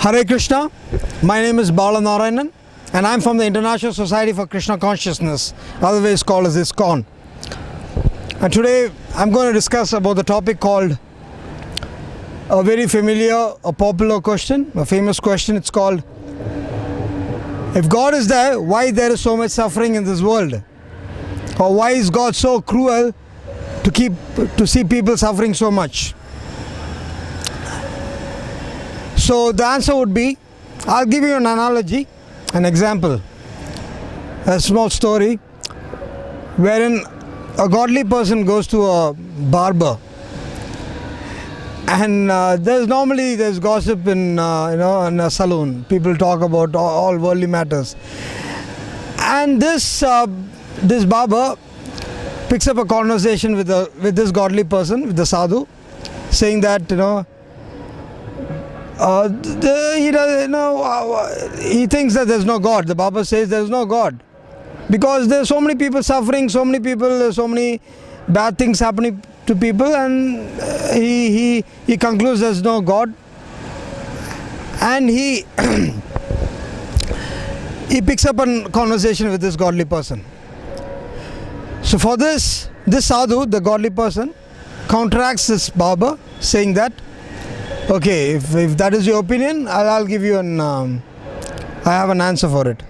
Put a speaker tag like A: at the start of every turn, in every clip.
A: Hare Krishna, my name is Narayanan and I am from the International Society for Krishna Consciousness, otherwise called as ISKCON. And today I am going to discuss about the topic called a very familiar, a popular question, a famous question. It's called, if God is there, why there is so much suffering in this world? Or why is God so cruel to see people suffering so much? So the answer would be, I'll give you an analogy, an example, a small story wherein a godly person goes to a barber, and there's gossip in a saloon. People talk about all worldly matters, and this barber picks up a conversation with this godly person, with the sadhu, saying that he thinks that there's no God. The barber says there's no God because there's so many people suffering, so many bad things happening to people, and he concludes there's no God, and he picks up a conversation with this godly person. So for this sadhu, the godly person, counteracts this barber, saying that, okay, if that is your opinion, I'll give you I have an answer for it.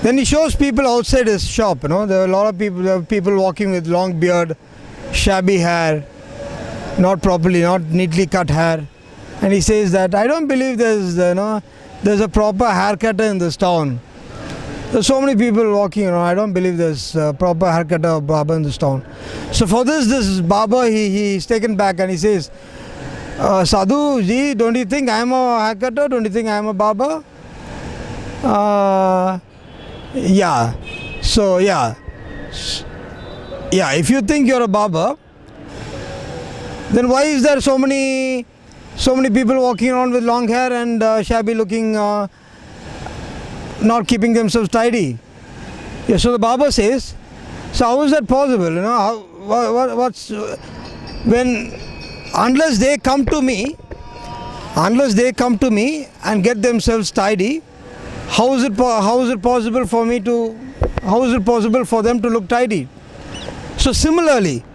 A: Then he shows people outside his shop. There are a lot of people. There are people walking with long beard, shabby hair, not neatly cut hair, and he says that I don't believe there's a proper haircutter in this town. There's so many people walking around. I don't believe there's a proper haircutter or barber in this town. So for this barber, he's taken back and he says, Sadhu ji, don't you think I am a haircutter? Don't you think I am a barber? Yeah. So yeah, if you think you're a barber, then why is there so many people walking around with long hair and shabby looking, not keeping themselves tidy? Yeah, so the barber says, so how is that possible? Unless they come to me and get themselves tidy, how is it possible for them to look tidy? So similarly,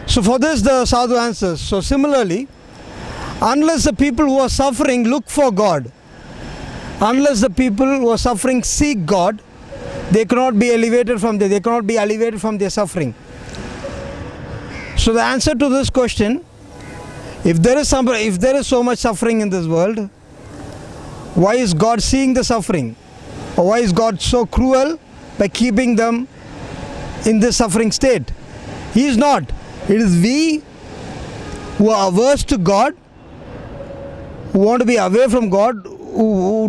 A: for this the sadhu answers, so similarly, unless the people who are suffering look for God, unless the people who are suffering seek God, they cannot be elevated from their suffering. So the answer to this question, if there is so much suffering in this world, why is God seeing the suffering? Or why is God so cruel by keeping them in this suffering state? He is not. It is we who are averse to God, who want to be away from God, who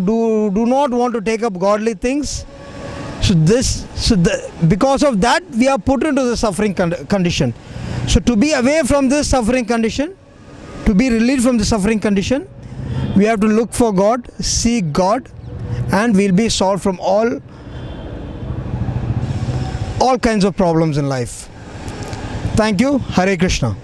A: do not want to take up godly things. Because of that, we are put into the suffering condition. So to be away from this suffering condition, to be relieved from the suffering condition, we have to look for God, seek God, and we'll be solved from all kinds of problems in life. Thank you. Hare Krishna.